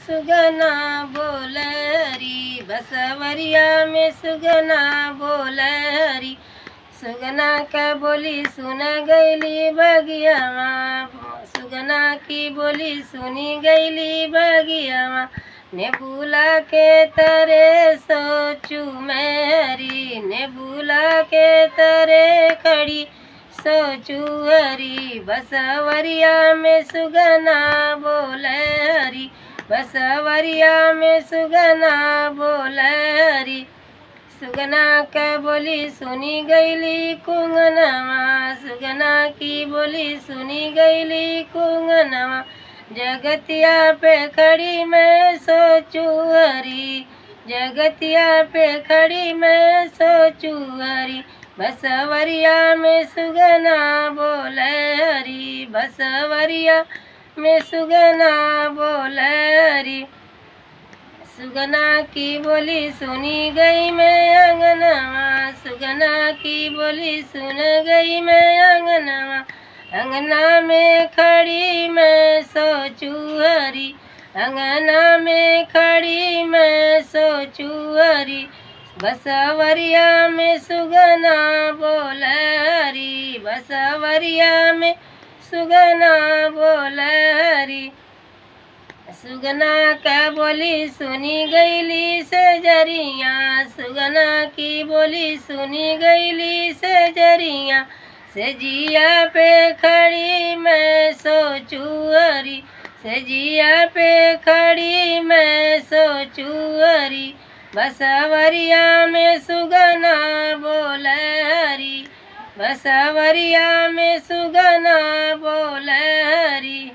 सुगना बोलरी, बसवरिया में सुगना बोलरी। सुगना का बोली सुन गईली बगियावा, सुगना की बोली सुनी गईली बगियावा। ने बुला के तरे सोचू मेरी, ने बुला के तरे खड़ी सोचू हरी। बसवरिया में सुगना बोलरी, बसवरिया में सुगना बोलरी। सुगना का बोली सुनी गईली कुंगनवा, सुगना की बोली सुनी गईली कुंगनवा। जगतिया पे खड़ी मैं सोचू हरी, जगतिया पे खड़ी मैं सोचू हरी। बसवरिया में सुगना बोलरी, बसवरिया में सुगना बोलरी। सुगना की बोली सुनी गई मैं अंगनवा, सुगना की बोली सुन गई मैं अंगनवा। अंगना में खड़ी मैं सोचू हरी, अंगना में खड़ी मैं सोचू हरी। बसवरिया में सुगना बोलरी, बसवरिया में सुगना बोलरी। सुगना का बोली सुनी गईली सेजरिया, सुगना की बोली सुनी गईली सेजरिया। सेजिया पे खड़ी मैं सोचू हरी, सेजिया पे खड़ी मैं सोचू हरी। बसवरिया में सुगना बोलरी, बसवरिया में सुगना बोलरी।